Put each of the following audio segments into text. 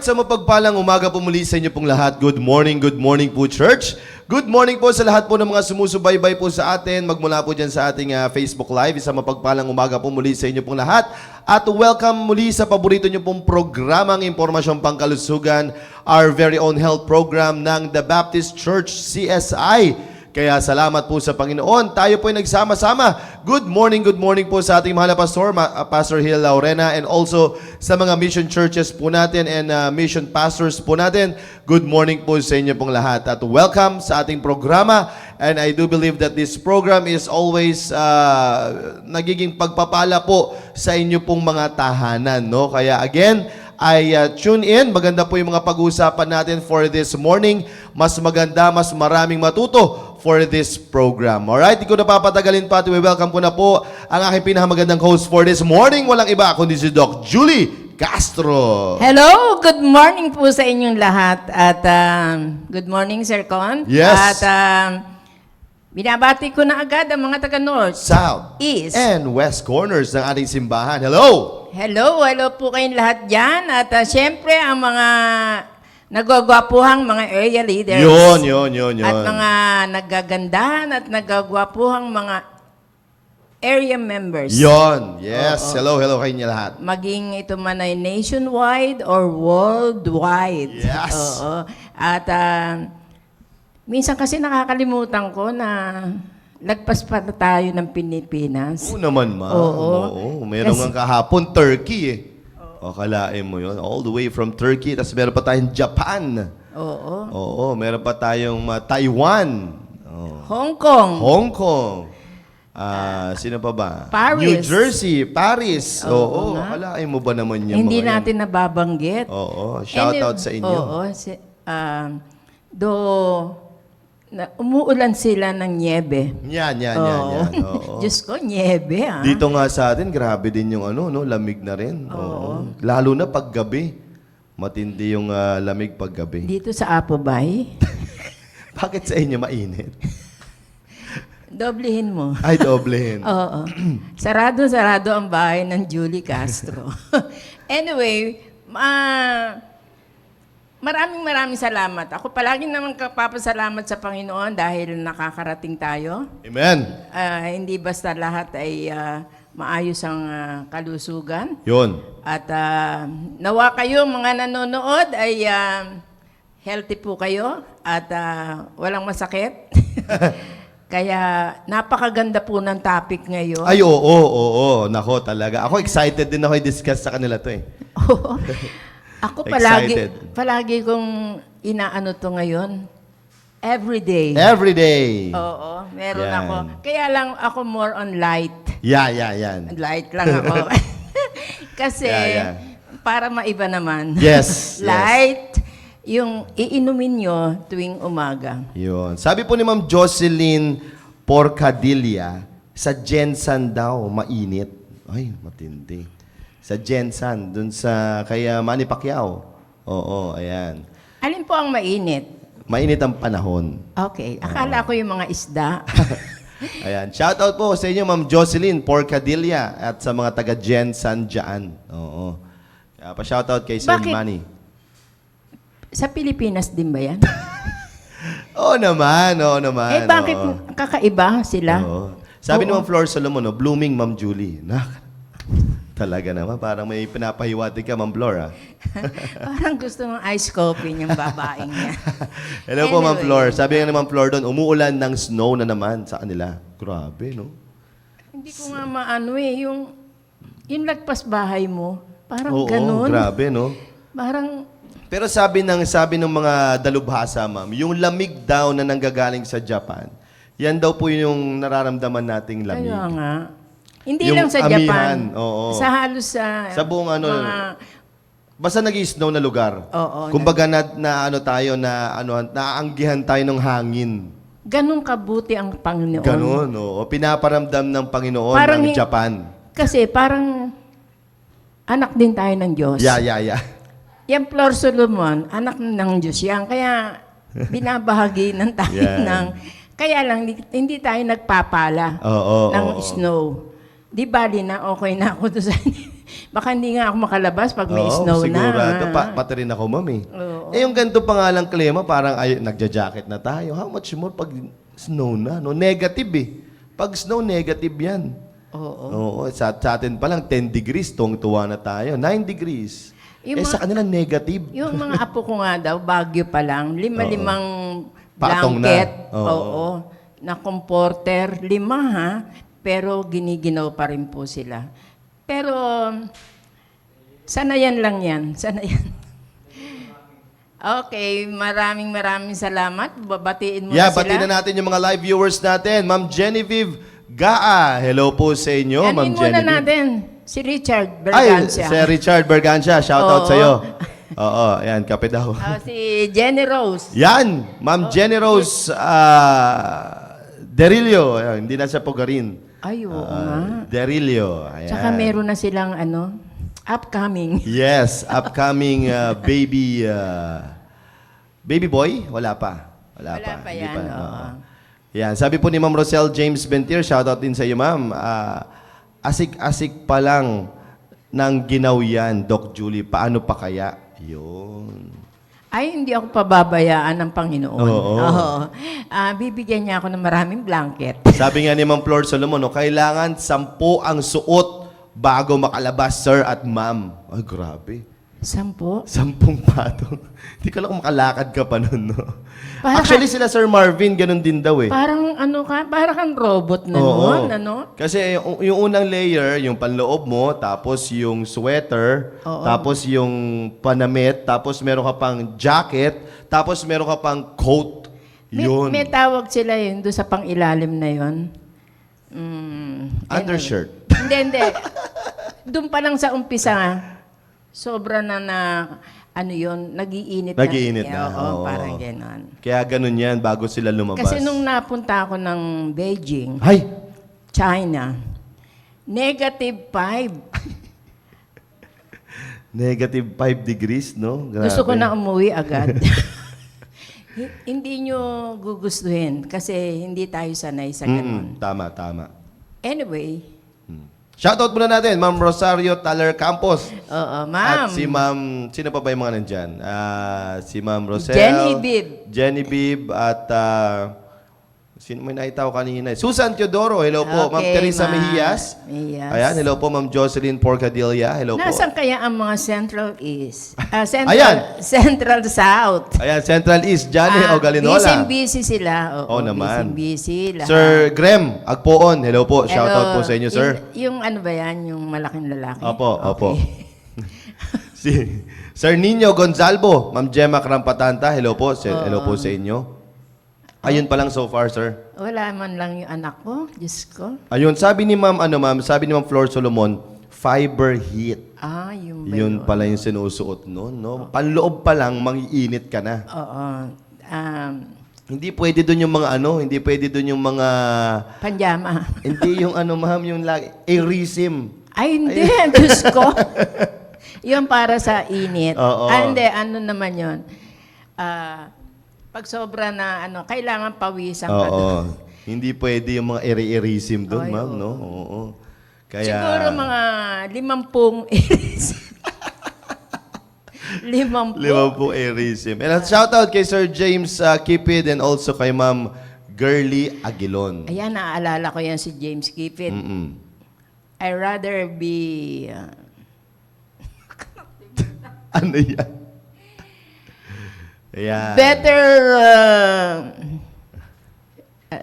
Alright, sa mapagpalang umaga po muli sa inyo pong lahat. Good morning po church. Good morning po sa lahat po ng mga sumusubaybay po sa atin. Magmula po dyan sa ating Facebook Live. Isang mapagpalang umaga po muli sa inyo pong lahat. At welcome muli sa paborito nyo pong programang Impormasyong Pangkalusugan, our very own health program ng The Baptist Church CSI. Kaya salamat po sa Panginoon. Tayo po ay nagsama-sama. Good morning po sa ating mahal na pastor, Pastor Hill Laurena, and also sa mga mission churches po natin and mission pastors po natin. Good morning po sa inyo pong lahat. At welcome sa ating programa. And I do believe that this program is always nagiging pagpapala po sa inyo pong mga tahanan. No? Kaya again, ay tune in. Maganda po yung mga pag-uusapan natin for this morning. Mas maganda, mas maraming matuto for this program. Alright, di ko napapatagalin pa at we-welcome ko na po ang aking pinakamagandang host for this morning. Walang iba kundi si Doc Julie Castro. Hello, good morning po sa inyong lahat. At good morning, Sir Con. Yes. At binabati ko na agad ang mga taga-North, South, East, and West corners ng ating simbahan. Hello! hello po kayong lahat dyan. At syempre, ang mga nagagwapuhang mga area leaders. Yun. At mga nagagandahan at nagagwapuhang mga area members. Yun. Yes. Oo. Hello kayong lahat. Maging ito man ay nationwide or worldwide. Yes. Oo. At minsan kasi nakakalimutan ko na lagpas pa na tayo ng Pilipinas. Oo naman, ma. Oo. Meron Kasi- nga kahapon, Turkey eh. O, kalain mo yun. All the way from Turkey. Tapos meron pa tayong Japan. Oo. Meron pa tayong Taiwan. Oh. Hong Kong. Hong Kong. Sino pa ba? Paris. New Jersey, Paris. Oo. nga. Kalain mo ba naman yung Hindi mga yan? natin nababanggit. Oo. Shout out sa inyo. Oo. Umuulan sila ng niebe. Yan. Oo. Diyos ko, niebe Dito nga sa atin, grabe din yung lamig na rin. Oo. Lalo na paggabi. Matindi yung lamig paggabi. Dito sa Apo Bay, Bakit sa inyo mainit? doblehin mo. Ay, doblehin. Oo. Sarado ang bahay ng Julie Castro. Anyway, maraming salamat. Ako palagi naman kapapasalamat sa Panginoon dahil nakakarating tayo. Amen. Hindi basta lahat ay maayos ang kalusugan. Yun. At nawa kayo mga nanonood ay healthy po kayo at walang masakit. Kaya napakaganda po ng topic ngayon. Ay, oo. Nako talaga. Ako excited din ako i-discuss sa kanila to eh. Ako Excited. palagi kong inaano to ngayon. Every day. Every day. Oo, meron Yan. ako. Kaya lang ako more on light. Yan. Light lang ako. Kasi Yeah. para maiba naman. Yes. Light, yung iinumin nyo tuwing umaga. Yun. Sabi po ni Ma'am Jocelyn Porcadilla, sa Jensan daw, mainit. Ay, matindi. Sa Jensan, dun sa kaya Manny Pacquiao. Oo, ayan. Alin po ang mainit? Mainit ang panahon. Okay, akala ko yung mga isda. Ayan. Shout out po sa inyo, Ma'am Jocelyn Porcadilla at sa mga taga Jensan dyan. Oo. Kaya pa-shout out kay Sir Bakit? Manny. Sa Pilipinas din ba yan? Oo naman. Bakit oo. kakaiba sila? Oo. Sabi ni Oo. Ma'am Flor Solomon, blooming Ma'am Julie. Talaga naman, parang may pinapahiwatig ka, Ma'am Flor, ah. Parang gusto ng ice coffee niyang babaeng niya. Hello po, Ma'am Anyway. Flor. Sabi nga ni Ma'am Flor doon, umuulan ng snow na naman sa kanila. Grabe, no? Hindi ko nga maano yung lagpas bahay mo, parang Oo, ganun. grabe, no? Parang, Pero sabi ng mga dalubhasa, ma'am, yung lamig daw na nanggagaling sa Japan, yan daw po yung nararamdaman nating lamig. kaya nga. Hindi Yung lang sa amihan, Japan. oo. Sa halos Sa buong mga, Basta nag-snow na lugar. Oo, Kumbaga naanggihan tayo ng hangin. ganun kabuti ang Panginoon. Ganun, oo. Pinaparamdam ng Panginoon Parang ng Japan. Kasi parang anak din tayo ng Diyos. Yeah. Yan Flor Solomon, anak ng Diyos yan. Kaya binabahagi ng tayo Yan. ng... Kaya lang, hindi tayo nagpapala Oo, ng oo. snow. Di bali na okay na ako doon sa Baka hindi nga ako makalabas pag may Oo, snow sigurado. na. Pati rin ako, ma'am, eh. Oo. Eh, yung ganito pa nga lang klima, parang nagja-jacket na tayo. How much more pag snow na? No? Negative, eh. Pag snow, negative yan. Oo. Oo, sa atin pa lang, 10 degrees, tuwa na tayo. 9 degrees. Yung Sa kanila, negative. Yung mga apo ko nga daw, Baguio pa lang, lima-limang Patong na. blanket. Oo. Oo. Na comforter, 5 ha. Pero giniginaw pa rin po sila. Pero, sanayan lang yan. Sanayan. Okay, maraming salamat. Babatiin mo Yeah, na sila. batiin na natin yung mga live viewers natin. Ma'am Genevieve Gaa, hello po sa inyo, Ma'am Anin muna Genevieve. natin, si Richard Ay, Bergancia. si Richard Bergancia, shout out Oo. sa'yo. Oo, ayan, kape daw. Si Jenny Rose. Yan, Ma'am Jenny Rose Derillo. Ayan, hindi na siya Pogarin. Ay, oo nga. Derillo. Ayan. Tsaka meron na silang upcoming. Yes, upcoming baby boy? Wala pa. Wala pa Hindi yan, oo. Oo. Yan, sabi po ni Ma'am Rosel James Bentir, shoutout din sa iyo, ma'am. Asik-asik pa lang ng ginaw yan, Doc Julie. Paano pa kaya? Yun. Ay, hindi ako pababayaan ng Panginoon. Oo. Bibigyan niya ako ng maraming blanket. Sabi nga ni Ma'am Flor Solomon, no, kailangan 10 ang suot bago makalabas, sir at ma'am. Ay, grabe. 10? 10 patong. Hindi ko lang kung makalakad ka pa nun, no? Para Actually, sila Sir Marvin, ganun din daw eh. Parang parang kang robot na Oo. noon, Kasi yung unang layer, yung panloob mo, tapos yung sweater, Oo. tapos yung panamit, tapos meron ka pang jacket, tapos meron ka pang coat. Yun. May tawag sila yun, doon sa pang-ilalim na yun. Undershirt. Hindi. Doon pa lang sa umpisa, sobra na nagiinit Nagiinit na, Oo, oo. parang gano'n. Kaya ganun yan, bago sila lumabas. Kasi nung napunta ako ng Beijing, Ay! China, -5. Negative 5 degrees, no? Grabe. Gusto ko na umuwi agad. Hindi nyo gugustuhin kasi hindi tayo sanay sa ganun. Tama, tama. Anyway, Shoutout muna natin, Ma'am Rosario Taler Campos. oo, ma'am. At si Ma'am, sino pa ba yung mga nandyan? Si Ma'am Rosel. Jenny Bib. Jenny Bib at sino may nakita ko kanina? Susan Teodoro, hello po. Ma'am Okay, Teresa Ma'am. Mejias. Mejias. Ayan, hello po. Ma'am Jocelyn Porcadilla, hello po. Nasaan kaya ang mga Central East? Ayan. Central South. Ayan, Central East, Johnny Ogalinola. Busy sila. Oo naman. Busy lahat. Sir Grem Agpoon, hello po. Shoutout po sa inyo, sir. Yung ano ba yan? Yung malaking lalaki? Opo, opo. Okay. Si Sir Nino Gonzalvo, Ma'am Gemma Krampatanta, hello po. Hello po sa inyo. Ayun pa lang so far, sir. Wala man lang yung anak ko. Diyos ko. Ayun, sabi ni Ma'am sabi ni Ma'am Flor Solomon, fiber heat. Yung ba Yun pala yung sinusuot noon, no? Panloob pa lang, mangiinit ka na. Oo. Hindi pwede doon yung mga hindi pwede doon yung mga, Panjama. hindi yung ma'am, yung airism. Ay, hindi. Diyos ko. Yung para sa init. Oo. Hindi. Ano naman yun? Pag sobra na, kailangan pawisan ka doon. Oo. Hindi pwede yung mga airism doon, Ay, ma'am, oo. no? Oo. Kaya, Siguro mga 50 iris. 50. 50 airism. And shoutout kay Sir James Kipid and also kay Ma'am Girly Aguilon. Ayan, naaalala ko yan si James Kipid. I rather be... Ano yan? Ayan. better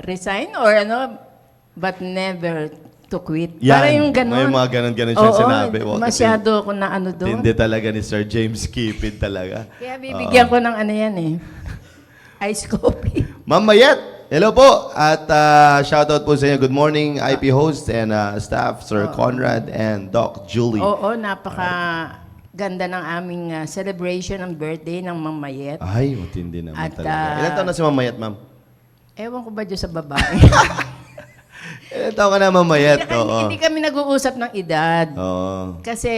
resign or but never to quit. Yan. Para yung ganun. May mga ganun-ganun siyang Oo, sinabi. Wow, masyado ako na doon. Tindi talaga ni Sir James Kipid talaga. Kaya bibigyan ko ng yan ice coffee. Ma'am Mayet, hello po. At shoutout po sa inyo. Good morning, IP host and staff, Sir Conrad and Doc Julie. Oo, napaka ganda ng aming celebration ng birthday ng Ma'am Mayet. Ay, matindi naman At, talaga. Ilan taon na si Ma'am Mayet, ma'am? Ewan ko ba dyan sa babae? Ilan taon ka na, Ma'am Mayet? Hindi kami nag-uusap ng edad. Oo. Kasi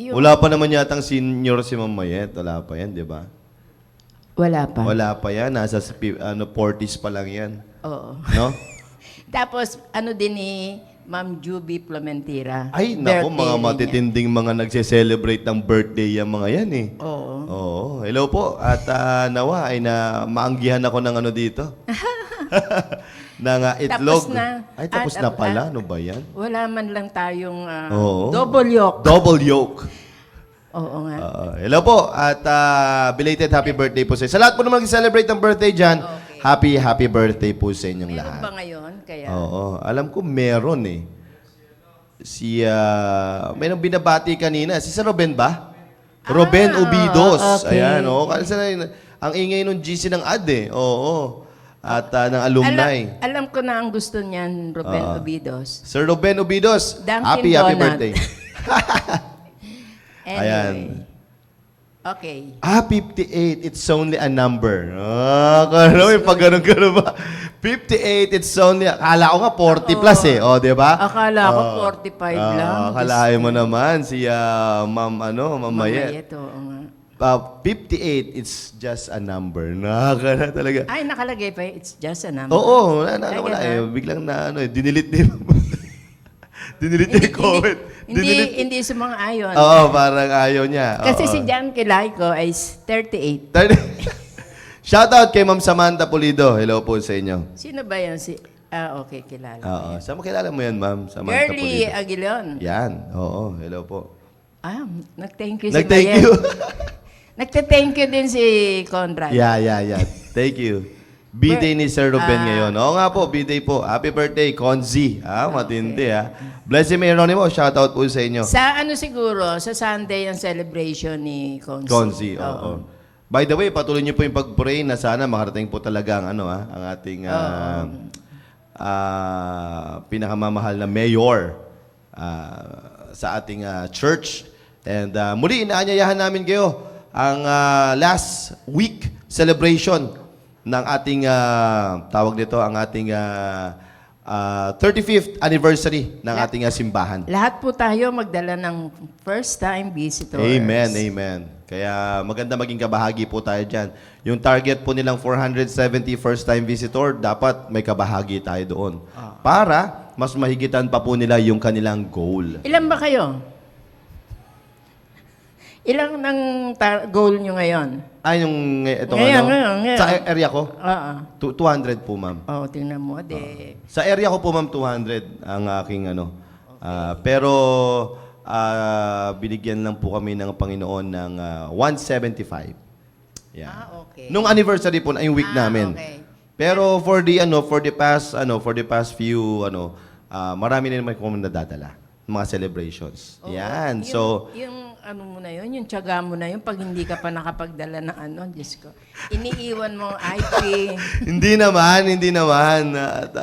yung... Wala pa naman yatang senior si Ma'am Mayet. Wala pa yan, di ba? Wala pa. Wala pa yan. Nasa 40s pa lang yan. Oo. No? Tapos, din Ma'am Juby Plamentira. Ay, naku, Birthday mga rin matitinding mga nagse-celebrate ng birthday yung mga yan eh. niya. Oo. Oo. Hello po. At nawa ay na maanggihan ako ng ano dito. ng itlog. Tapos na. Ay, tapos At- na pala. Ano ba yan? Wala man lang tayong Oo. double yolk. Double yolk. Oo nga. Hello po. At belated happy birthday po sa inyo. Sa lahat po naman nag-celebrate ng birthday dyan, happy birthday po sa inyong Meron lahat. ba ngayon? Kaya, Oo. Alam ko meron eh. May nang binabati kanina. Si Sir Ruben ba? Ruben Ubidos. okay. Ayan, oo. Kasi ang ingay nung GC ng ad eh. Oo. At ng alumni. alam ko na ang gusto niyan, Ruben Ubidos. Sir Ruben Ubidos, Dunkin' happy Donut. birthday. Anyway. Ayan. Okay. 58, it's only a number. Kano, pag ganun ba? 58, it's only, akala ko nga 40 plus eh. O, di ba? Akala ko 45 lang. Akalain mo naman si Ma'am Mayet. Mamayet, oo nga. 58, it's just a number. Nakaka na talaga. Ay, nakalagay pa, it's just a number. Oo, wala Ay, eh. Biglang dinilit din. Dinilit niya yung comment. Hindi sumang-ayon. Oo, parang ayaw niya. Kasi Oo. si Jan Kilayko ay 38. Shoutout kay Ma'am Samantha Pulido. Hello po sa inyo. Sino ba yan? Okay, kilala. Oo. Saan mo kilala mo yan, Ma'am? Samantha Girlie Pulido. Aguilon. Yan. Oo. Hello po. Nag-thank you si Nag-thank Mayet. you. Nagte-thank you din si Conrad. Yeah. Thank you. B-Day ni Sir Ruben ngayon. Oo nga po, B-Day po. Happy birthday, Conzi. Matindi Blessing Meronimo, shoutout po sa inyo. Sa siguro, sa Sunday ang celebration ni Conzi. Conzi, oo. By the way, patuloy niyo po yung pag-pray na sana makarating po talaga ang ang ating pinakamamahal na mayor sa ating church. And muli, inaanyayahan namin kayo ang last week celebration ng ating tawag dito, ang ating 35th anniversary ng ating simbahan. Lahat po tayo magdala ng first-time visitors. Amen. Kaya maganda maging kabahagi po tayo dyan. Yung target po nilang 470 first-time visitor, dapat may kabahagi tayo doon. Para mas mahigitan pa po nila yung kanilang goal. Ilan ba kayo? Ilang ng goal nyo ngayon? Yung ito Ngayon. Sa area ko? Oo. 200 po, ma'am. Tingnan mo. Sa area ko po, ma'am, 200 ang aking pero binigyan lang po kami ng Panginoon ng 175. Yeah. Okay. Nung anniversary po, yung week namin. Okay. Pero for the past few marami na naman kung nadadala mga celebrations. Yan. Yung mo na yun, yung tiyaga mo na yun, pag hindi ka pa nakapagdala ng Diyos ko. Iniiwan mo ang IP. Hindi naman. At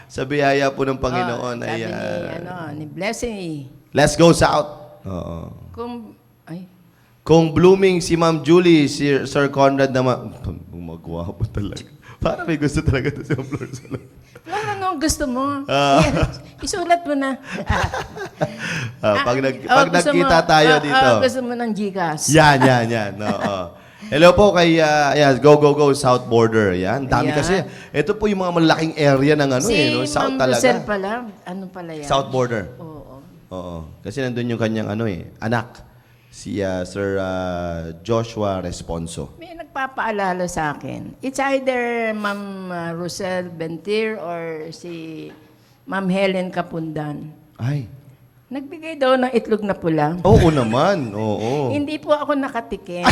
sa biyaya po ng Panginoon ay Sabi ni Blessing. let's go south. Oo. Kung blooming si Ma'am Julie, si Sir Conrad naman, magwapo talaga. Para may gusto talaga ito si Ma'am Flor Salon. ano gusto mo? Isulat mo na. Pag nagkita tayo dito. Gusto mo ng Gcash. Yan. Oo. Hello po kay go South Border. Yan, dami Ayan. kasi. Ito po yung mga malaking area ng South Ma'am talaga. Rosel pala. Ano pala yan? South Border. Oo. Kasi nandun yung kanyang anak. Si Sir Joshua Responso. May nagpapaalala sa akin. It's either Ma'am Rosel Bentir or si Ma'am Helen Kapundan. Ay. Nagbigay daw ng itlog na pula. Oo naman. Oo. Hindi po ako nakatikim.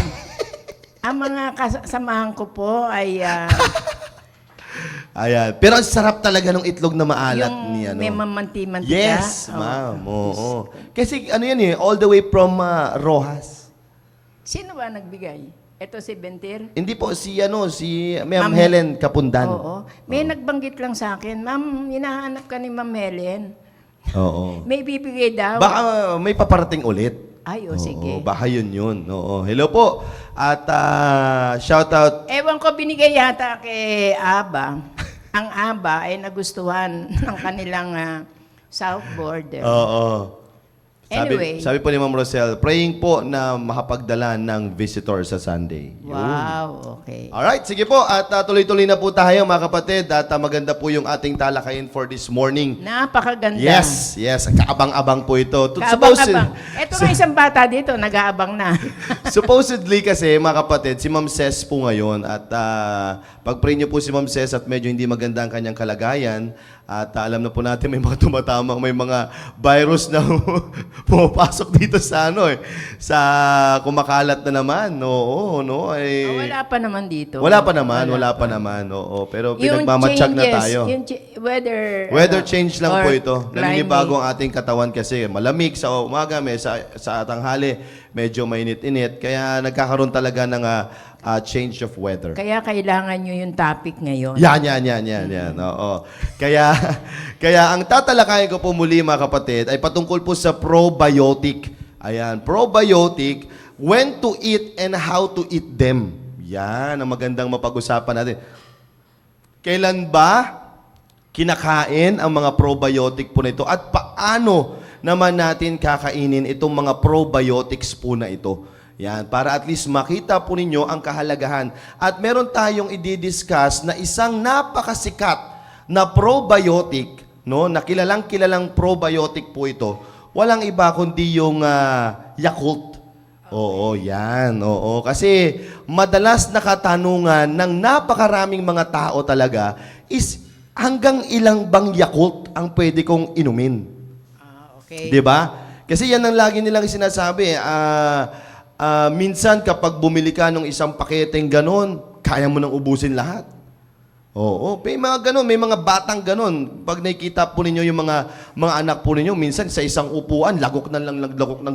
Ang mga kasamahan ko po ay Ayan. Pero ang sarap talaga ng itlog na maalat yung ni may mamanti-mantika. Yes, ma'am. Oo. Kasi yan all the way from Rojas. Sino ba nagbigay? Ito si Bentir? Hindi po si Ma'am Helen Kapundan. Oo. May nagbanggit lang sa akin, Ma'am, hinahanap ka ni Ma'am Helen. Oo. May bibigay daw. Baka may paparating ulit. Ay, Oo, sige. baka yun. Oo. Hello po. At shout out. Ewan ko, binigay yata kay Aba. Ang Aba ay nagustuhan ng kanilang South Border. Oo. Anyway. Sabi po ni Ma'am Rosel, praying po na makapagdala ng visitor sa Sunday. Yun. Wow, okay. Alright, sige po. At tuloy-tuloy na po tayo mga kapatid. At maganda po yung ating talakayin for this morning. Napakaganda. Yes, yes. Kaabang-abang po ito. Kaabang-abang. Ito nga isang bata dito, nag-aabang na. Supposedly kasi, mga kapatid, si Ma'am Ces po ngayon at pag-pray niyo po si Ma'am Ces at medyo hindi maganda ang kanyang kalagayan at alam na po natin may mga tumatamang, may mga virus na pumapasok dito sa sa kumakalat na naman. Oo, no? Wala pa naman dito. Wala pa naman. Oo, pero Yung pinagmamatsyag na changes, tayo. Yung Weather change lang po or ito. Naninibago ang ating katawan kasi malamig sa umaga, sa tanghali, medyo mainit-init. Kaya nagkakaroon talaga ng change of weather. Kaya kailangan nyo yung topic ngayon. Yan. Oo. Kaya ang tatalakayin ko po muli mga kapatid ay patungkol po sa probiotic. Ayan, probiotic, when to eat and how to eat them. Yan ang magandang mapag-usapan natin. Kailan ba kinakain ang mga probiotic po na ito at paano naman natin kakainin itong mga probiotics po na ito? Yan, para at least makita po ninyo ang kahalagahan. At meron tayong i-discuss na isang napakasikat na probiotic, no, na kilalang probiotic po ito. Walang iba kundi yung Yakult. Oo, yan. Oo, kasi madalas nakatanungan ng napakaraming mga tao talaga is hanggang ilang bang Yakult ang pwede kong inumin? Okay. 'Di ba? Kasi yan ang lagi nilang sinasabi. Minsan kapag bumili ka ng isang paketeng ganon, kaya mo nang ubusin lahat. Oo, may mga ganon, may mga batang ganon. Pag nakikita po ninyo yung mga anak po ninyo, minsan sa isang upuan, lagok ng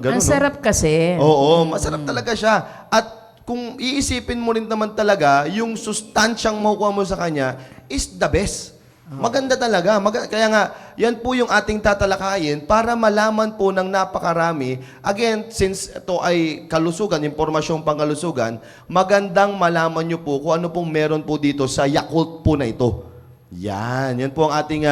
ganon. Ang sarap kasi. Oo, masarap talaga siya. At kung iisipin mo rin naman talaga, yung sustansyang makukuha mo sa kanya is the best. Maganda talaga. Kaya nga, yan po yung ating tatalakayin para malaman po ng napakarami. Again, since ito ay kalusugan, impormasyong pangkalusugan, magandang malaman nyo po kung ano pong meron po dito sa Yakult po na ito. Yan po ang ating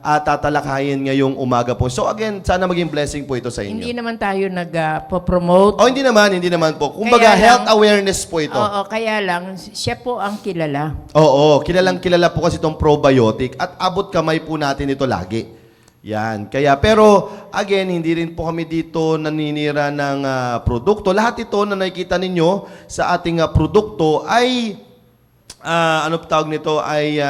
tatalakayin ngayong umaga po. So again, sana maging blessing po ito sa inyo. Hindi naman tayo nag-promote. Hindi naman po. Kumbaga, health awareness po ito. Oo, kaya lang, siya po ang kilala. Oo, kilala po kasi itong probiotic at abot kamay po natin ito lagi. Yan. Pero again, hindi rin po kami dito naninira ng produkto. Lahat ito na nakikita ninyo sa ating produkto ay ano tawag nito ay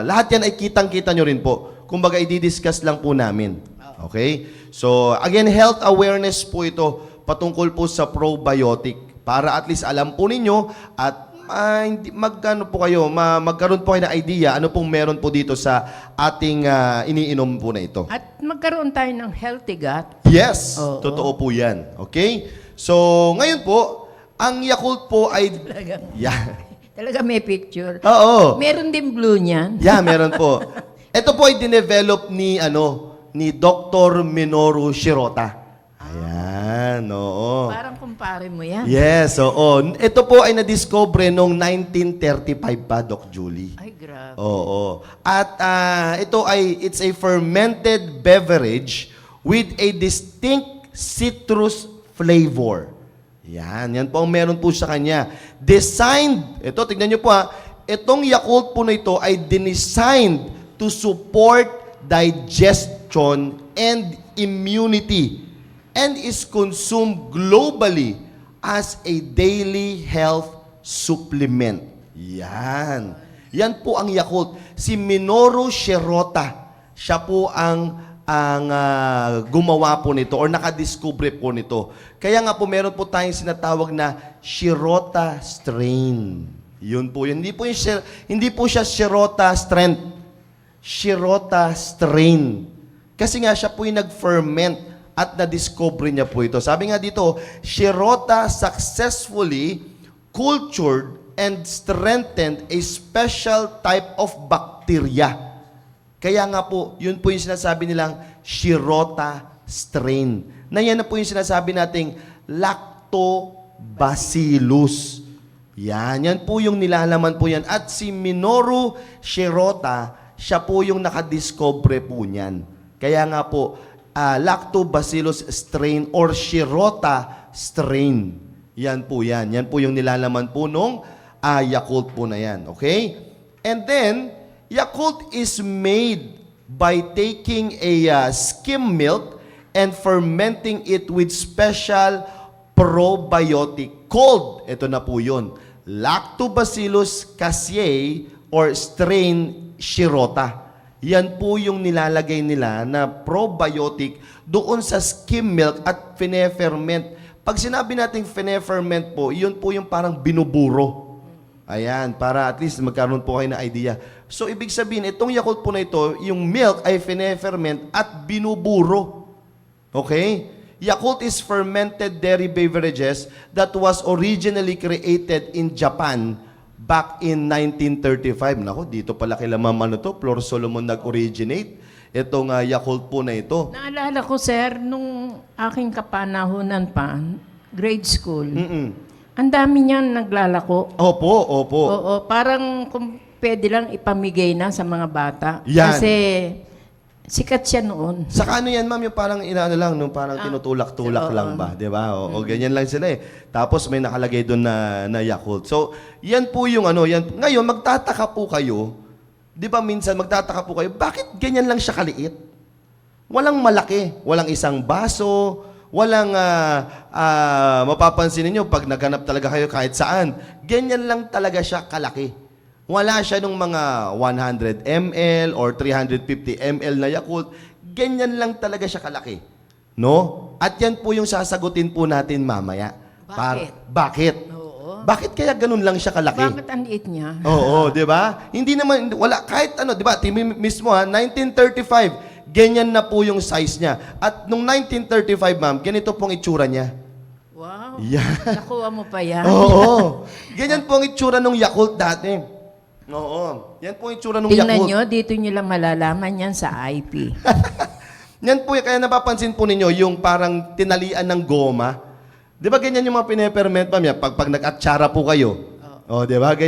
lahat yan ay kitang-kita nyo rin po. Kumbaga, i-discuss lang po namin. Okay? So, again, health awareness po ito patungkol po sa probiotic para at least alam po ninyo at magkaroon po kayo ng idea ano pong meron po dito sa ating iniinom po na ito. At magkaroon tayo ng healthy gut. Yes, Oo. totoo po yan. Okay? So, ngayon po, ang Yakult po ay... Talaga may picture. Oo. Meron din blue niyan. Yeah, meron po. Ito po ay dinevelop ni Dr. Minoru Shirota. Ayan, oo. Parang kumpare mo yan. Yes, oo. Ito po ay na-discover noong 1935 pa, Doc Julie. Ay, grabe. Oo. At it's a fermented beverage with a distinct citrus flavor. Yan po ang meron po sa kanya. Tignan nyo po itong Yakult po na ito ay designed to support digestion and immunity and is consumed globally as a daily health supplement. Yan po ang Yakult. Si Minoru Shirota, siya po ang gumawa po nito or nakadiscover po nito. Kaya nga po meron po tayong sinatawag na Shirota strain. Yun po. Hindi po siya Shirota strength. Shirota strain. Kasi nga siya po yung nag-ferment at na-discover niya po ito. Sabi nga dito, Shirota successfully cultured and strengthened a special type of bacteria. Kaya nga po, yun po yung sinasabi nilang Shirota strain. Na yan na po yung sinasabi nating Lactobacillus. Yan po yung nilalaman po yan. At si Minoru Shirota, siya po yung nakadiscover po niyan. Kaya nga po, Lactobacillus strain or Shirota strain. Yan po yan. Yan po yung nilalaman po nung Yakult po na yan. Okay? And then, Yakult is made by taking a skim milk and fermenting it with special probiotic called, ito na po yun, Lactobacillus casei or strain Shirota. Yan po yung nilalagay nila na probiotic doon sa skim milk at fine-ferment. Pag sinabi nating fine-ferment po, yun po yung parang binuburo. Ayan, para at least magkaroon po kayo ng idea. So, ibig sabihin, itong Yakult po na ito, yung milk ay fine-ferment at binuburo. Okay? Yakult is fermented dairy beverages that was originally created in Japan back in 1935. Nako, dito pala kila Ma'am Flor Solomon nag-originate. Itong Yakult po na ito. Naalala ko, sir, nung aking kapanahunan pa, grade school, ang dami niyan naglalako. Opo, opo. Oo, parang kung pwede lang ipamigay na sa mga bata. Yan. Kasi sikat siya noon. Sa ano yan, ma'am, yung parang inaano lang, nung parang tinutulak-tulak lang ba, 'di ba? O ganyan lang sila eh. Tapos may nakalagay doon na Yakult. So, yan po yung ano, yan. Ngayon magtataka po kayo, 'di ba minsan magtataka po kayo, bakit ganyan lang siya kaliit? Walang malaki, walang isang baso, walang mapapansin niyo pag naghanap talaga kayo kahit saan. Ganyan lang talaga siya kalaki. Wala siya nung mga 100 ml or 350 ml na Yakult. Ganyan lang talaga siya kalaki. No? At yan po yung sasagutin po natin mamaya. Bakit? Bakit? Oo. Bakit kaya ganun lang siya kalaki? Bakit ang liit niya? Oo, di ba? Hindi naman, wala, kahit ano, di ba? Timi mismo 1935, ganyan na po yung size niya. At nung 1935, ma'am, ganito pong itsura niya. Wow. Yan. Nakuha mo pa yan. Oo. Ganyan po ang itsura nung Yakult dati. Oo. Yan po yung itsura nung Tingnan Yakult. nyo, dito nyo lang malalaman yan sa IP. Yan po, kaya napapansin po ninyo yung parang tinalian ng goma. Di ba ganyan yung mga pineperment pa niya pag nag-atsara po kayo? Oh, di ba?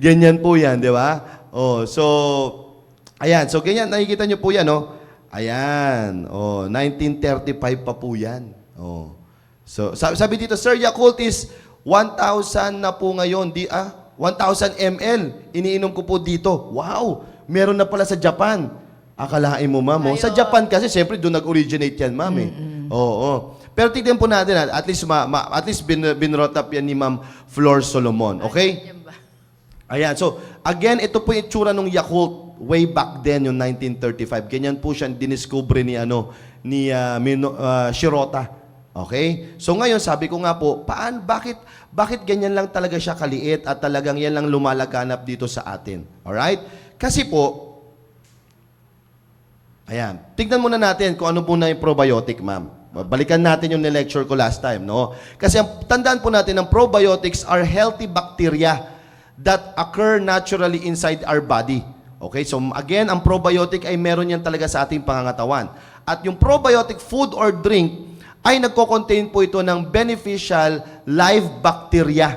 Ganyan po yan, di ba? Oh, so, ayan. So, ganyan, nakikita nyo po yan, oh. Ayan. Oh, 1935 pa po yan. Oh. So, sabi dito, Sir, Yakult is 1,000 na po ngayon. 1,000 ml. Iniinom ko po dito. Wow! Meron na pala sa Japan. Akalain mo, ma'am. Sa Japan kasi, siyempre, doon nag-originate yan, ma'am. Eh. Oo. Pero tignan po natin, at least, at least binrot up yan ni Ma'am Flor Solomon. Okay? Ayan. So, again, ito po yung itsura ng Yakult way back then, yung 1935. Ganyan po siya diniscover ni, Shirota. Okay? So ngayon, sabi ko nga po, bakit ganyan lang talaga siya kaliit at talagang yan lang lumalaganap dito sa atin? Alright? Kasi po, ayan, tignan muna natin kung ano po na yung probiotic, ma'am. Balikan natin yung lecture ko last time, no? Kasi tandaan po natin, ang probiotics are healthy bacteria that occur naturally inside our body. Okay? So again, ang probiotic ay meron yan talaga sa ating pangangatawan. At yung probiotic food or drink ay nagko-contain po ito ng beneficial live bacteria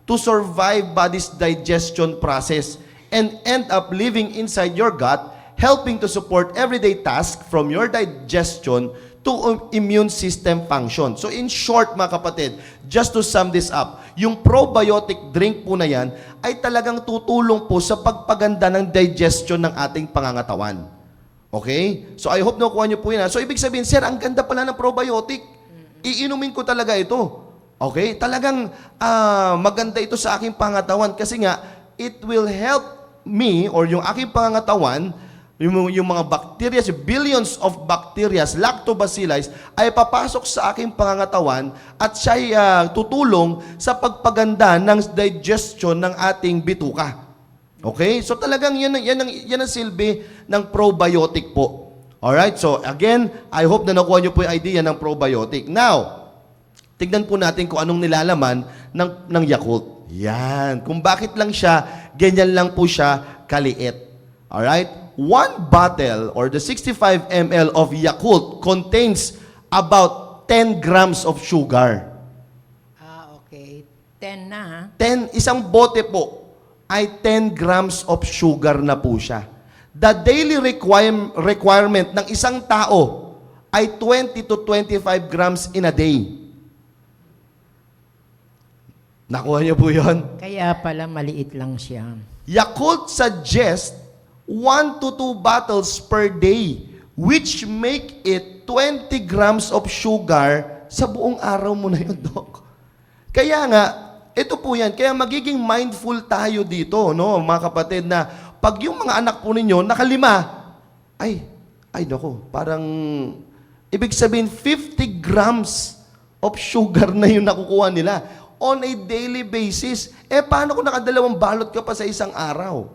to survive body's digestion process and end up living inside your gut, helping to support everyday tasks from your digestion to immune system function. So in short, mga kapatid, just to sum this up, yung probiotic drink po na yan ay talagang tutulong po sa pagpaganda ng digestion ng ating pangangatawan. Okay? So I hope nakuha niyo po yun. So ibig sabihin, sir, ang ganda pala ng probiotic. Iinumin ko talaga ito. Okay? Talagang maganda ito sa aking pangangatawan kasi nga, it will help me or yung aking pangangatawan, yung mga bacteria, billions of bacteria, lactobacilli, ay papasok sa aking pangangatawan at siya tutulong sa pagpaganda ng digestion ng ating bituka. Okay? So talagang yan ang silbi ng probiotic po. Alright? So again, I hope na nakuha nyo po yung idea ng probiotic. Now, tignan po natin kung anong nilalaman ng Yakult. Yan. Kung bakit lang siya, ganyan lang po siya kaliit. Alright? 1 bottle or the 65 ml of Yakult contains about 10 grams of sugar. Okay. 10 na, ha? Isang bote po ay 10 grams of sugar na po siya. The daily requirement ng isang tao ay 20 to 25 grams in a day. Nakuha niyo po yun? Kaya pala maliit lang siya. Yakult suggests 1 to 2 bottles per day, which make it 20 grams of sugar sa buong araw mo na yun, Doc. Kaya nga, ito po yan. Kaya magiging mindful tayo dito, no, mga kapatid, na pag yung mga anak po ninyo nakalima, ay nako, parang, ibig sabihin, 50 grams of sugar na yung nakukuha nila on a daily basis. Paano kung nakadalawang balot ka pa sa isang araw?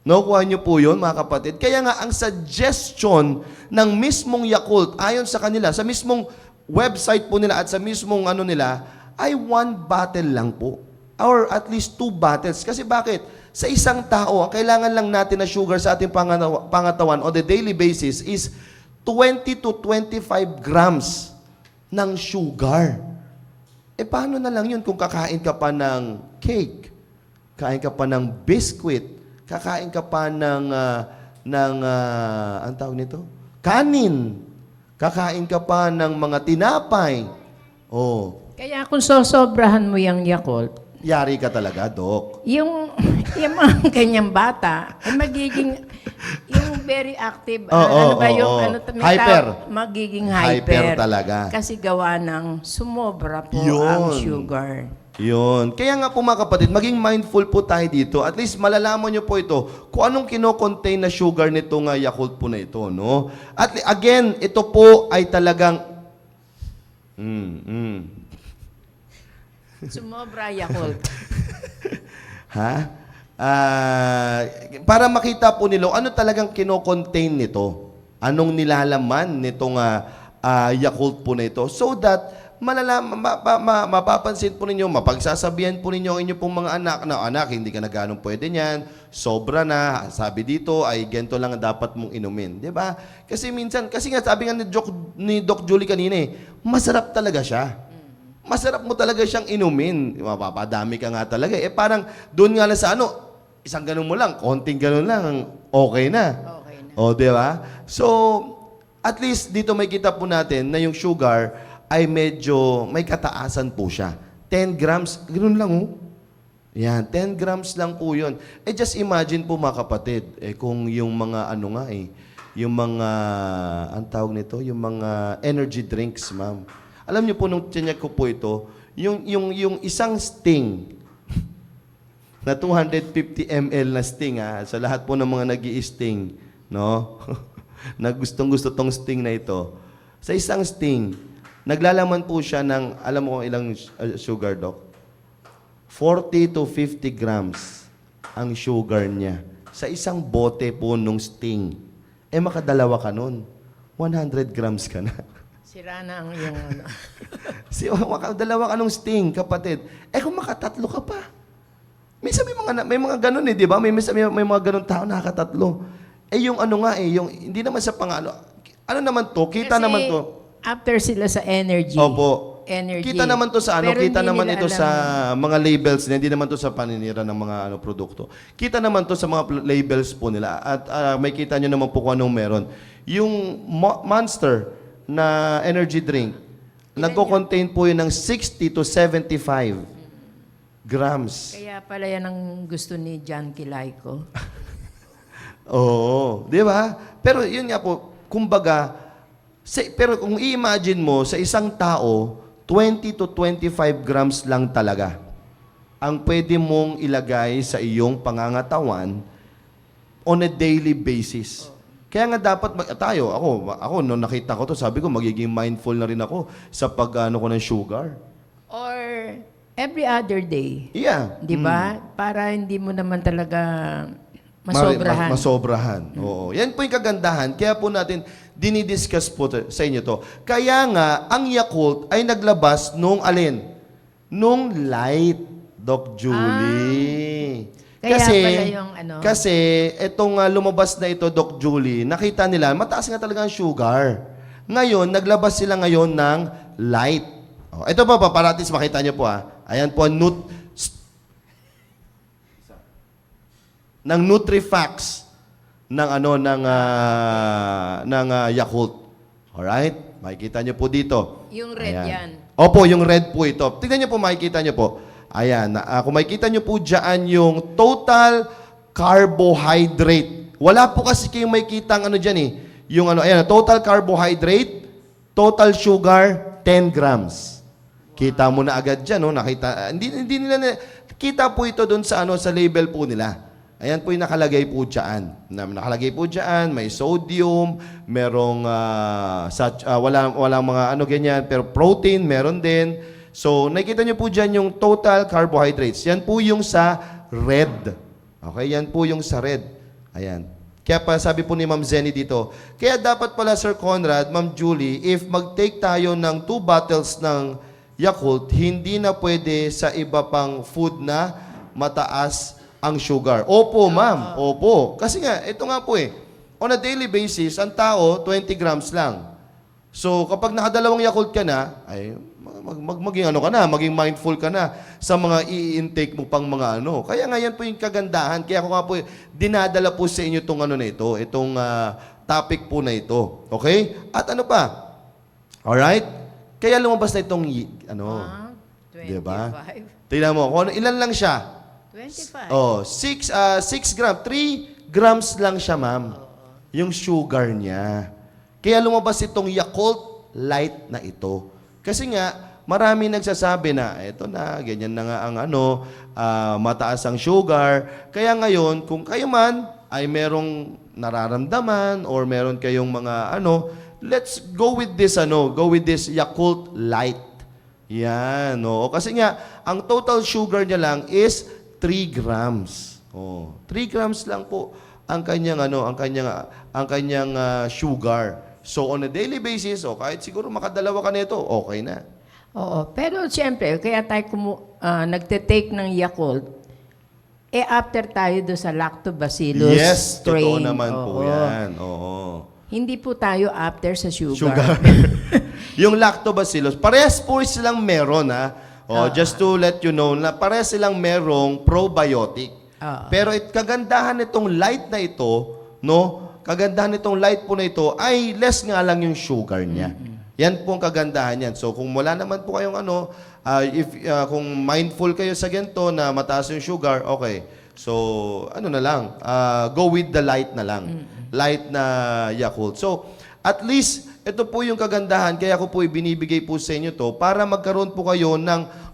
Nakukuha niyo po yun, mga kapatid. Kaya nga, ang suggestion ng mismong Yakult, ayon sa kanila, sa mismong website po nila at sa mismong ano nila, ay 1 bottle lang po. Or at least 2 bottles. Kasi bakit? Sa isang tao, ang kailangan lang natin na sugar sa ating pangatawan on the daily basis is 20 to 25 grams ng sugar. Paano na lang yun kung kakain ka pa ng cake, kain ka pa ng biscuit, kakain ka pa ng ang tawag nito? Kanin. Kakain ka pa ng mga tinapay. Oh, Kaya kung sosobrahan mo yung Yakult, yari ka talaga, Doc. yung mga kanyang bata, ay magiging, yung very active, ano ba yung, Hyper. magiging Hyper hyper. talaga. Kasi gawa ng sumobra po Yun. ang sugar. Yun. Kaya nga po mga kapatid, maging mindful po tayo dito. At least malalaman nyo po ito kung anong kino-contain na sugar nitong Yakult po na ito, no? At again, ito po ay talagang Sumobra Yakult. ha? Para makita po nila ano talagang kino-contain nito. Anong nilalaman nitong Yakult po na ito. So that mapapansin po ninyo, mapagsasabihan po ninyo ang inyo pong mga anak na, anak, hindi ka na ganun pwede niyan, sobra na, sabi dito, ay ganito lang ang dapat mong inumin. Di ba? Kasi minsan, kasi nga sabi nga ni Doc Julie kanina masarap talaga siya. Masarap mo talaga siyang inumin. Mapapadami ka nga talaga. Parang doon nga na sa isang ganun mo lang, konting ganun lang, okay na. Okay na. O, di ba? So, at least dito may kita po natin na yung sugar ay medyo may kataasan po siya. 10 grams, ganoon lang Yan, 10 grams lang po yun. Just imagine po mga kapatid, kung yung mga yung mga, ang tawag nito, yung mga energy drinks, ma'am. Alam niyo po, nung tiyak ko po ito, yung isang sting, na 250 ml na sting, sa lahat po ng mga nag-i-sting, no? na gustong-gusto tong sting na ito. Sa isang sting, naglalaman po siya ng, alam mo kung ilang sugar, Doc? 40 to 50 grams ang sugar niya. Sa isang bote po nung sting. Makadalawa ka nun. 100 grams ka na. Sira na ang iyong Makadalawa ka nung sting, kapatid. Kung makatatlo ka pa. Minsan may mga ganun di ba? May mga ganun tao nakakatatlo. Yung yung hindi naman sa ano naman to, kita Kasi naman to. after sila sa energy. Opo. Energy. Kita naman to sa Pero kita hindi naman nila ito alam. sa mga labels, hindi naman to sa paninira ng mga produkto. Kita naman to sa mga labels po nila at may kita nyo naman po kung anong meron. Yung Monster na energy drink, nagko-contain po yun ng 60 to 75 grams. Kaya pala yan ang gusto ni John Kilayko. Oo, di ba? Pero yun nga po, kumbaga, pero kung i-imagine mo, sa isang tao, 20 to 25 grams lang talaga ang pwede mong ilagay sa iyong pangangatawan on a daily basis. Kaya nga dapat ako nung nakita ko to, sabi ko magiging mindful na rin ako sa pag-ano ko ng sugar. Or every other day. Yeah. Di ba? Para hindi mo naman talaga masobrahan. Masobrahan. Oo. Yan po yung kagandahan. Kaya po natin dinidiscuss po sa inyo to. Kaya nga, ang Yakult ay naglabas nung alin? Nung light, Doc Julie. Kaya pala yung Kasi itong lumabas na ito, Doc Julie, nakita nila, mataas nga talaga ang sugar. Ngayon, naglabas sila ngayon ng light. Ito po, paratis makita nyo po Ayan po, ng Nutrifacts ng Yakult. Alright? Makikita nyo po dito. Yung red yan. Opo, yung red po ito. Tignan nyo po, makikita nyo po. Ayan, kung makikita nyo po dyan yung total carbohydrate. Wala po kasi kayong makikita ang ano dyan eh. Yung ano, ayan, total carbohydrate, total sugar, 10 grams. Kita mo na agad dyan, no? Nakita, hindi nila, kita po ito doon sa, ano, sa label po nila. Ayan po yung nakalagay po dyan. Nakalagay po dyan, may sodium, merong, walang mga ano ganyan, pero protein, meron din. So, nakikita nyo po dyan yung total carbohydrates. Yan po yung sa red. Okay, yan po yung sa red. Ayan. Kaya pa sabi po ni Ma'am Zenny dito, kaya dapat pala Sir Conrad, Ma'am Julie, if mag-take tayo ng 2 bottles ng Yakult, hindi na pwede sa iba pang food na mataas ang sugar. Opo, ma'am. Opo. Kasi nga, ito nga po eh. On a daily basis, ang tao, 20 grams lang. So, kapag nakadalawang Yakult ka na, ay, maging ano ka na, maging mindful ka na sa mga i-intake mo pang mga ano. Kaya nga yan po yung kagandahan. Kaya ako nga po, dinadala po sa inyo itong ano na ito, itong topic po na ito. Okay? At ano pa? Alright? Kaya lumabas na itong, ano, 25. diba? Tingnan mo, kung ilan lang siya? 25. Oh, 6 grams. 3 grams lang siya, ma'am. Yung sugar niya. Kaya lumabas itong Yakult Light na ito. Kasi nga, marami nagsasabi na, eto na, ganyan na nga ang ano, mataas ang sugar. Kaya ngayon, kung kayo man ay merong nararamdaman or meron kayong mga ano, let's go with this Yakult Light. Yan, no. Kasi nga, ang total sugar niya lang is 3 grams. Oh, 3 grams lang po ang kanyang ano, ang kanyang sugar. So on a daily basis, kahit siguro makadalawa ka nito, okay na. Oo, pero siyempre, kaya tayo nagte-take ng Yakult, after tayo do sa lactobacillus Yes, strain. totoo naman po Oo. yan. Oo. Hindi po tayo after sa sugar. Sugar. Yung lactobacillus, parehas po silang meron, ha? Just to let you know, na parehas silang merong probiotic. Pero kagandahan nitong light na ito, no? Kagandahan nitong light po na ito ay less nga lang yung sugar niya. Yan po ang kagandahan yan. So kung wala naman po kayong ano, kung mindful kayo sa ganito na mataas yung sugar, okay. So ano na lang, go with the light na lang. Light na Yakult. So at least ito po yung kagandahan, kaya ko po ibinibigay po sa inyo to para magkaroon po kayo ng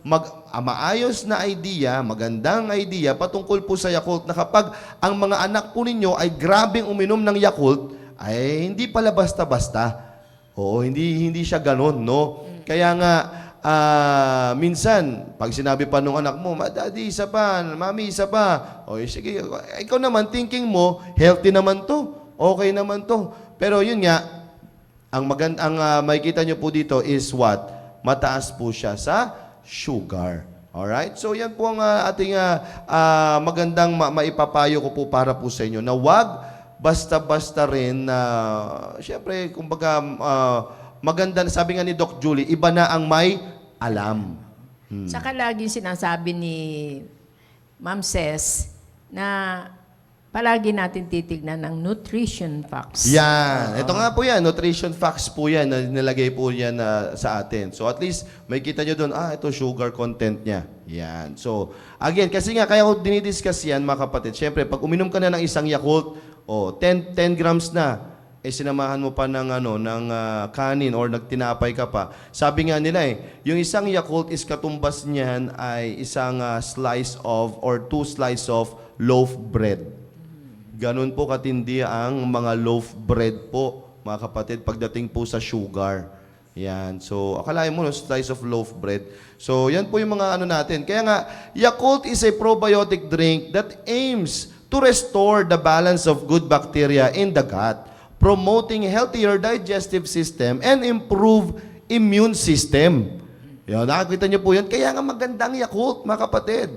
maayos na idea, magandang idea patungkol po sa Yakult na kapag ang mga anak po ninyo ay grabing uminom ng Yakult, ay hindi pala basta-basta. Oo, hindi siya ganun, no? Kaya nga, minsan, pag sinabi pa nung anak mo, Daddy, isa pa, Mami, isa pa. O, sige, ikaw naman, thinking mo, healthy naman to, okay naman to. Pero yun nga, ang makikita nyo po dito is what? Mataas po siya sa sugar. Alright? So yan po ang ating magandang maipapayo ko po para po sa inyo na wag basta-basta rin na syempre, kumbaga maganda, sabi nga ni Doc Julie, iba na ang may alam. Saka lagi sinasabi ni Ma'am Ces na palagi natin titignan ng nutrition facts. Yan. Ito nga po yan. Nutrition facts po yan. Na nilagay po yan sa atin. So at least, may kita nyo doon, ito sugar content niya. Yan. So, again, kasi nga, kaya ko dinidiscuss yan, mga kapatid. Siyempre, pag uminom ka na ng isang Yakult, 10 grams na, sinamahan mo pa ng, kanin or nagtinapay ka pa. Sabi nga nila yung isang Yakult is katumbas niyan ay isang slice of or 2 slice of loaf bread. Ganun po katindi ang mga loaf bread po, mga kapatid, pagdating po sa sugar. Yan. So, akalain mo, slice of loaf bread. So, yan po yung mga natin. Kaya nga, Yakult is a probiotic drink that aims to restore the balance of good bacteria in the gut, promoting healthier digestive system and improve immune system. Yan, nakakita niyo po yan. Kaya nga magandang Yakult, mga kapatid.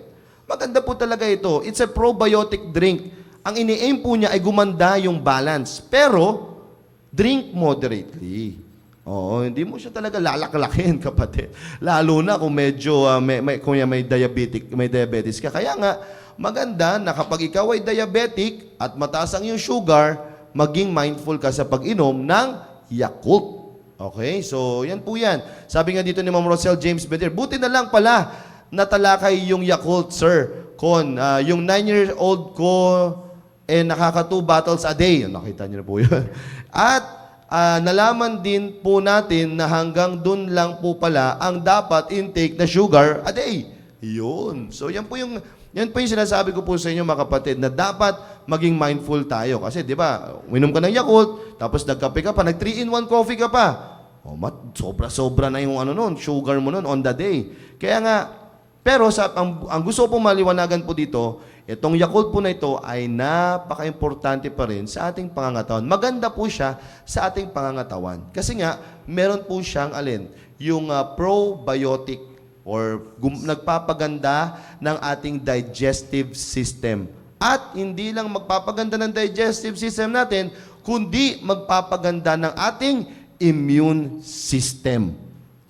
Maganda po talaga ito. It's a probiotic drink. Ang ini-aim po niya ay gumanda yung balance. Pero, drink moderately. Oo, hindi mo siya talaga lalaklakin, kapatid. Lalo na kung medyo, kung may diabetes ka. Kaya nga, maganda na kapag ikaw ay diabetic at mataas ang iyong sugar, maging mindful ka sa pag-inom ng Yakult. Okay, so yan po yan. Sabi nga dito ni Ma'am Rosel James Beder, buti na lang pala natalakay yung Yakult, sir. Yung 9-year-old ko, nakaka 2 bottles a day. Nakita niyo na po yun. At nalaman din po natin na hanggang dun lang po pala ang dapat intake na sugar a day. Yun. So yan po yung sinasabi ko po sa inyo mga kapatid na dapat maging mindful tayo. Kasi di ba, uminom ka ng Yakult, tapos nagkape ka pa, nag 3-in-1 coffee ka pa. Sobra-sobra na yung sugar mo nun on the day. Kaya nga, pero ang gusto ko pong maliwanagan po dito, itong Yakult po na ito ay napaka-importante pa rin sa ating pangangatawan. Maganda po siya sa ating pangangatawan. Kasi nga, meron po siyang yung probiotic or nagpapaganda ng ating digestive system. At hindi lang magpapaganda ng digestive system natin, kundi magpapaganda ng ating immune system.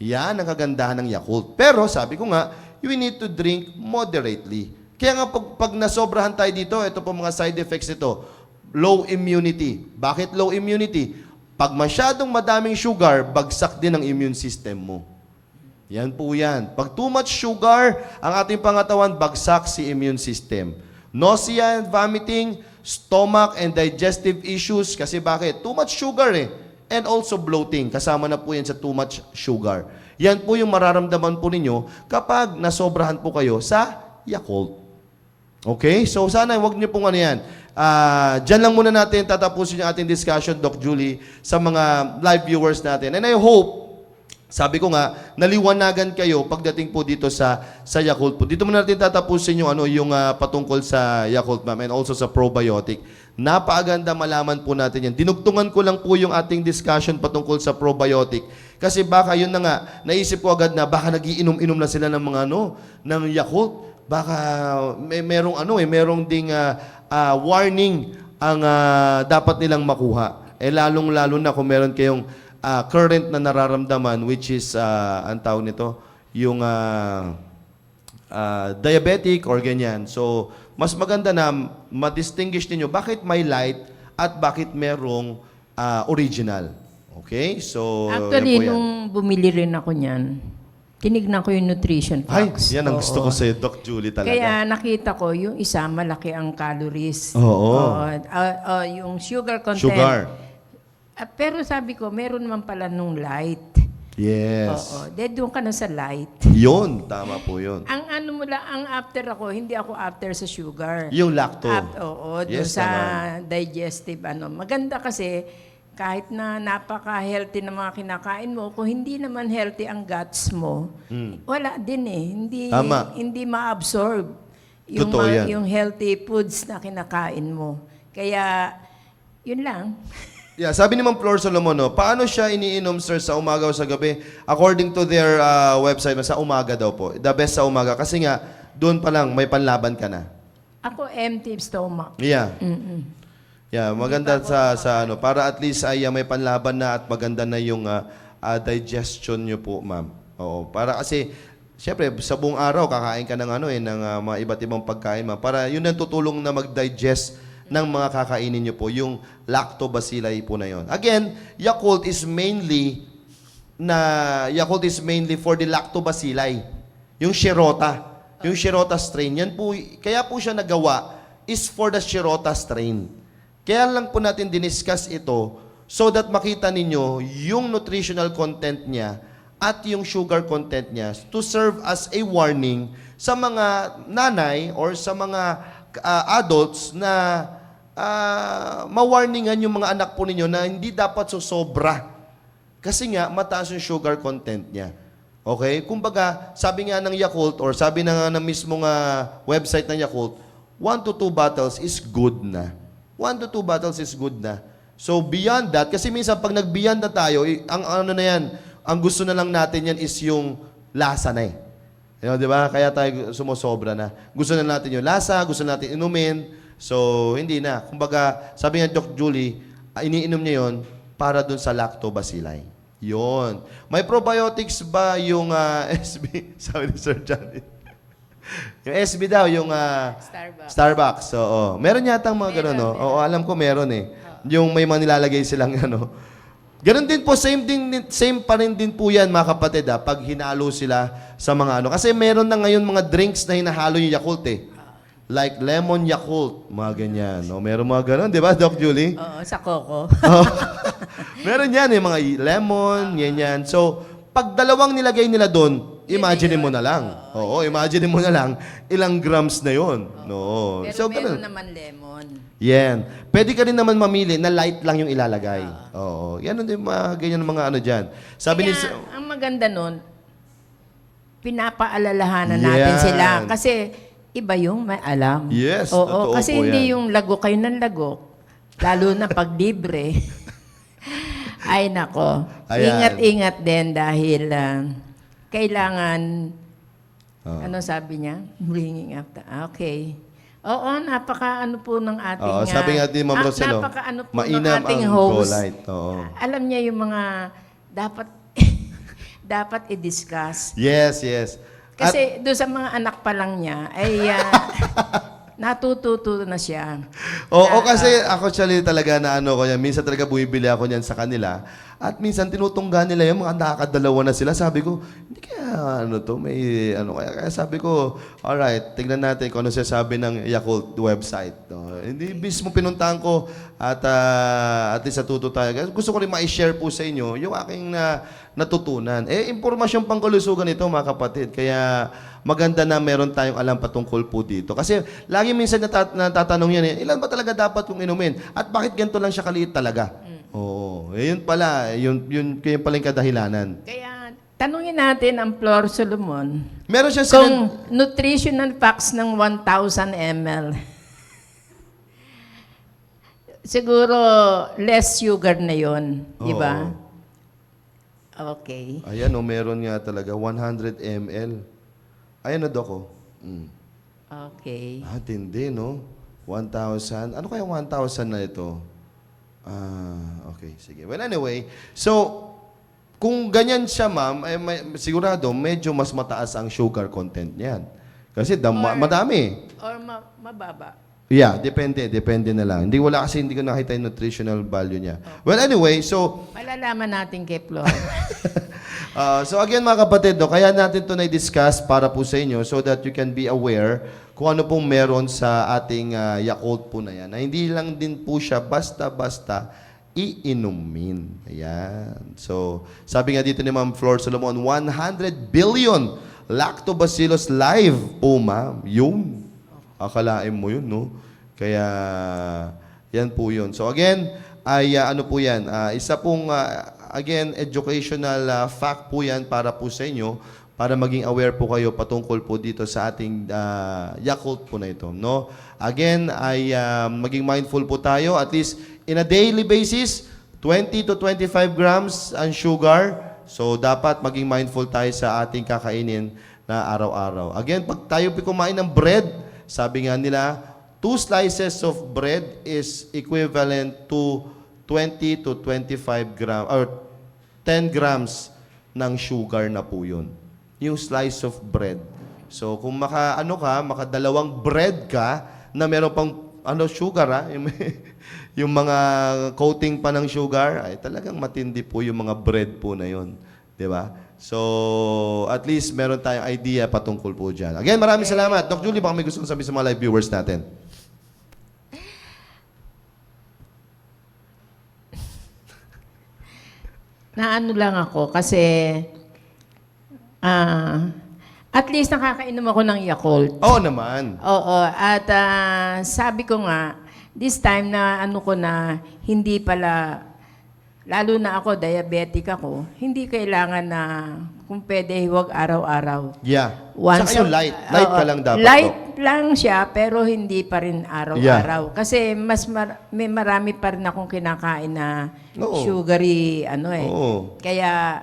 Yan ang kagandahan ng Yakult. Pero sabi ko nga, we need to drink moderately. Kaya nga pag nasobrahan tayo dito, ito po mga side effects nito. Low immunity. Bakit low immunity? Pag masyadong madaming sugar, bagsak din ang immune system mo. Yan po yan. Pag too much sugar, ang ating pangatawan, bagsak si immune system. Nausea and vomiting, stomach and digestive issues. Kasi bakit? Too much sugar And also bloating. Kasama na po yan sa too much sugar. Yan po yung mararamdaman po ninyo kapag nasobrahan po kayo sa Yakult. Okay? So sana wag niyo pong yan. Diyan lang muna natin tatapusin yung ating discussion, Doc Julie, sa mga live viewers natin. And I hope, sabi ko nga, naliwanagan kayo pagdating po dito sa Yakult po. Dito muna natin tatapusin yung patungkol sa Yakult, ma'am, and also sa probiotic. Napakaganda malaman po natin yan. Dinugtungan ko lang po yung ating discussion patungkol sa probiotic. Kasi baka yun na nga, naisip ko agad na baka nagiinom-inom na sila ng mga ng Yakult. Baka merong ding warning ang dapat nilang makuha. Lalong-lalo na kung meron kayong current na nararamdaman, which is, ang tawag nito, yung diabetic or ganyan. So, mas maganda na ma-distinguish ninyo bakit may light at bakit merong original. Okay? So, Actually, yan po yan. nung bumili rin ako niyan, tinignan ko yung nutrition Ay, facts. yan ang gusto Oo. ko sa'yo, Doc Julie, talaga. Kaya nakita ko, yung isa, malaki ang calories. Oo. Yung sugar content. Sugar. Pero sabi ko, meron naman pala nung light. Yes. Oo. Doon ka na sa light. Yun, tama po yun. Ang ang after ako, hindi ako after sa sugar. Yung lacto. Oo, doon Yes, sa naman. digestive. Maganda kasi, kahit na napaka-healthy na mga kinakain mo, kung hindi naman healthy ang guts mo, wala din Hindi, Tama. hindi ma-absorb yung, Totoo yan. yung healthy foods na kinakain mo. Kaya, yun lang. Yeah, sabi ni Ma'am Flor Solomon, paano siya iniinom, sir, sa umaga o sa gabi? According to their website, sa umaga daw po. The best sa umaga. Kasi nga, doon pa lang, may panlaban ka na. Ako, empty stomach. Yeah. Yeah, maganda para at least ay may panlaban na at maganda na yung digestion nyo po, ma'am. Oo, para kasi, syempre, sa buong araw, kakain ka ng ng mga iba't ibang pagkain, ma'am. Para yun ang tutulong na mag-digest ng mga kakainin nyo po, yung lactobacilli po na yon. Again, Yakult is mainly for the lactobacilli. Yung Shirota. Yung Shirota strain. Yan po, kaya po siya nagawa is for the Shirota strain. Kaya lang po natin diniscuss ito so that makita ninyo yung nutritional content niya at yung sugar content niya to serve as a warning sa mga nanay or sa mga adults na mawarningan yung mga anak po ninyo na hindi dapat susobra. Kasi nga, mataas yung sugar content niya. Okay? Kumbaga, sabi nga ng Yakult or sabi na ng mismong website ng Yakult, 1 to 2 bottles is good na. 1 to 2 bottles is good na. So, beyond that, kasi minsan pag nag-beyond na tayo, ang gusto na lang natin yan is yung lasa na di ba? Kaya tayo sumusobra na. Gusto na natin yung lasa, gusto na natin inumin. So, hindi na. Kumbaga, sabi nga Doc Julie, iniinom niya yon para dun sa lactobacilli. Yon. May probiotics ba yung SB? Sabi ni Sir Johnny. Yung SB daw, yung Starbucks. Oo. Meron yatang mga ganun, no? Oo, alam ko meron Yung may mga nilalagay silang, Ganon din po, same pa rin din po yan mga kapatid pag hinalo sila sa mga ano. Kasi meron na ngayon mga drinks na hinahalo yung Yakult eh. Like lemon Yakult, mga ganyan. No? Meron mga ganon, di ba Doc Julie? Oo, sa Coco. Oh. Meron yan mga lemon, yan. So, pag dalawang nilagay nila doon, imagine mo na lang. Oo, imagine mo na lang ilang grams na yon. No. Pero So, meron ganun. naman lemon. Yan. Pwede ka rin naman mamili na light lang yung ilalagay. Oo. Yan din mga ganyan mga ano dyan. Sabi ni... Kaya, ang maganda nun, pinapaalalahanan natin Yan. sila. Kasi, iba yung may alam. Yes, Oo, totoo kasi po hindi yan. yung lago kayo ng lago. Lalo na pag libre. Ay, nako. Ayan. Ingat-ingat din dahil kailangan, ano sabi niya? Bringing up the, okay. Oo, napaka-ano po ng ating... Oo, sabi nga din, Ma'am Roselo, napaka-ano po ng mainam ating ang host. Go-Light. Oo. Alam niya yung mga dapat dapat i-discuss. Yes. At, Kasi doon sa mga anak pa lang niya, ay natututo na siya. oo, kasi ako actually talaga na ano ko yan. Minsan talaga bumibili ako niyan sa kanila. At minsan tinutungga nila yung mga nakakadalawa na sila. Sabi ko, hindi kaya ano to, may ano kaya. Kaya sabi ko, alright, tignan natin kung ano siya sabi ng Yakult website. No? Hindi mismo pinuntahan ko at least natuto tayo. Gusto ko rin ma-share po sa inyo yung aking natutunan. Impormasyong pangkalusugan ito mga kapatid. Kaya maganda na meron tayong alam patungkol po dito. Kasi lagi minsan natatanong yan, ilan ba talaga dapat kong inumin? At bakit ganito lang siya kaliit talaga? Oo. Yun pala, yun pala yung kadahilanan. Kaya tanungin natin ang Flor Solomon Meron siya kung nutritional facts ng 1,000 ml. Siguro less sugar na yon, di ba? Okay. Ayan, meron nga talaga 100 ml. Ayan na, Dok. Okay. Tindi, no? 1,000. Ano kaya 1,000 na ito? Okay, sige. Well, anyway, so, kung ganyan siya, ma'am, sigurado, medyo mas mataas ang sugar content niyan. Kasi madami. Or mababa. Yeah, depende na lang. Hindi ko nakita yung nutritional value niya. Well, anyway, so, Malalaman natin kay Flor. so again mga kapatid, kaya natin ito na-discuss para po sa inyo so that you can be aware kung ano pong meron sa ating Yakult po na yan. Na hindi lang din po siya basta-basta iinumin. Ayan. So, sabi nga dito ni Ma'am Flor Solomon, 100 billion lactobacillus live po, ma'am. Yung akalain mo yun, no? Kaya, yan po yun. So again, ay ano po yan? Isa pong, again, educational fact po yan para po sa inyo, para maging aware po kayo patungkol po dito sa ating Yakult po na ito, no? Again, ay maging mindful po tayo, at least in a daily basis, 20 to 25 grams ang sugar. So dapat maging mindful tayo sa ating kakainin na araw-araw. Again, pag tayo kumain ng bread, sabi nga nila, 2 slices of bread is equivalent to 20 to 25 grams or 10 grams ng sugar na po yun. Yung slice of bread. So, kung makadalawang bread ka na meron pang sugar, yung mga coating pa ng sugar, ay talagang matindi po yung mga bread po na yun. Di ba? So, at least meron tayong idea patungkol po dyan. Again, maraming salamat. Doc Julie, baka may gusto kong sabihin sa mga live viewers natin. Naano lang ako kasi at least nakakainom ako ng Yakult. Oo naman. Oo, at sabi ko nga, this time na ko na hindi pala, lalo na ako, diabetic ako, hindi kailangan na kung pwede, huwag araw-araw. Yeah. Once Saka yung light. Light ka lang dapat. Light lang siya, pero hindi pa rin araw-araw. Kasi may marami pa rin akong kinakain na Oo. sugary, Oo. Kaya,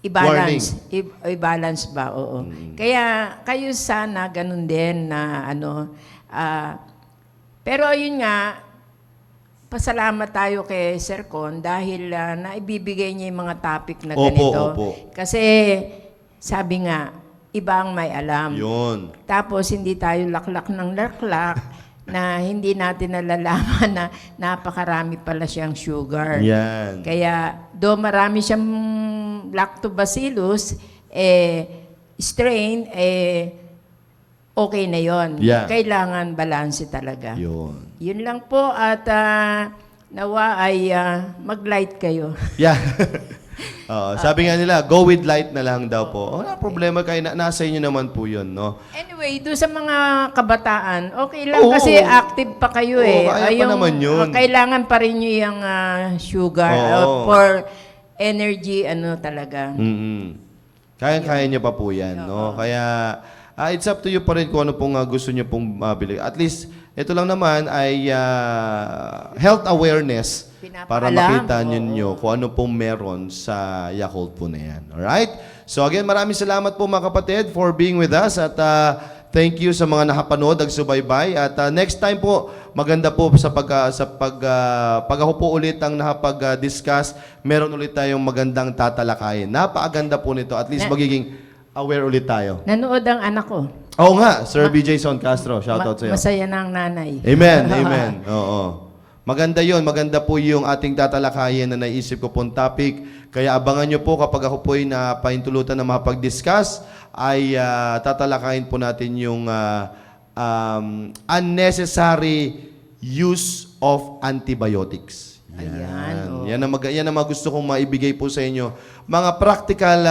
i-balance. I-balance ba? Oo. Kaya, kayo sana, ganun din na pero yun nga, pasalamat tayo kay Sir Con dahil naibibigay niya yung mga topic na ganito. Opo. Kasi sabi nga, iba ang may alam. Yun. Tapos hindi tayo laklak ng laklak. na hindi natin nalalaman na napakarami pala siyang sugar. Yan. Kaya, do marami siyang lactobacillus, strain, okay na yon. Yeah. Kailangan balanse talaga. Yun. Yun lang po at nawa ay mag-light kayo. Yeah. Sabi nga nila, go with light na lang daw po. Wala problema kayo, nasa inyo naman po yun, no? Anyway, doon sa mga kabataan, okay lang Oo. kasi active pa kayo Oo, eh. kaya pa naman yun. Kailangan pa rin nyo yung sugar Oo. for energy, ano talaga. Mm-mm. Kaya nyo pa po yan, no? Kaya, it's up to you pa rin kung ano pong gusto nyo pong mabili. At least, ito lang naman ay health awareness para Pinapaalam. makita nyo kung ano pong meron sa Yakult po na yan. Alright? So again, maraming salamat po mga kapatid for being with us at thank you sa mga nakapanood, nagsubaybay. At next time po, maganda po pag ako po ulit ang nakapag-discuss, meron ulit tayong magandang tatalakayin. Napakaganda po nito. At least magiging aware ulit tayo. Nanood ang anak ko. Oo nga, Sir BJ Son Castro, shoutout sa iyo. Masaya na ang nanay. Amen, amen. Oo. Maganda yon, maganda po yung ating tatalakayin na naisip ko pong topic. Kaya abangan nyo po kapag ako po ay napahintulutan na makapag-discuss, ay tatalakayin po natin yung unnecessary use of antibiotics. Ayan, Yan ang mga gusto kong maibigay po sa inyo. Mga practical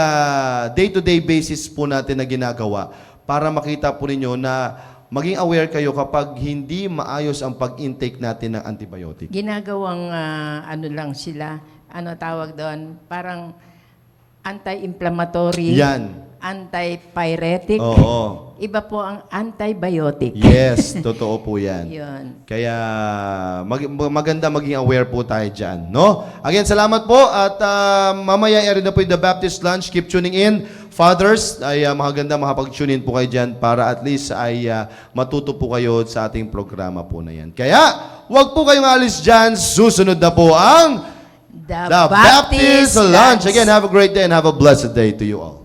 day-to-day basis po natin na ginagawa para makita po ninyo na maging aware kayo kapag hindi maayos ang pag-intake natin ng antibiotic. Ginagawang ano lang sila, ano tawag doon, parang anti-inflammatory, Yan. anti-pyretic, Oo. iba po ang antibiotic. Yes, totoo po yan. Yun. Kaya maganda maging aware po tayo dyan. No? Again, salamat po at mamaya rin na po yung The Baptist Lunch. Keep tuning in. Fathers, ay maganda makapag-tune in po kayo dyan para at least ay matuto po kayo sa ating programa po na yan. Kaya, wag po kayong alis dyan. Susunod na po ang The The Baptist Lunch. Again, have a great day and have a blessed day to you all.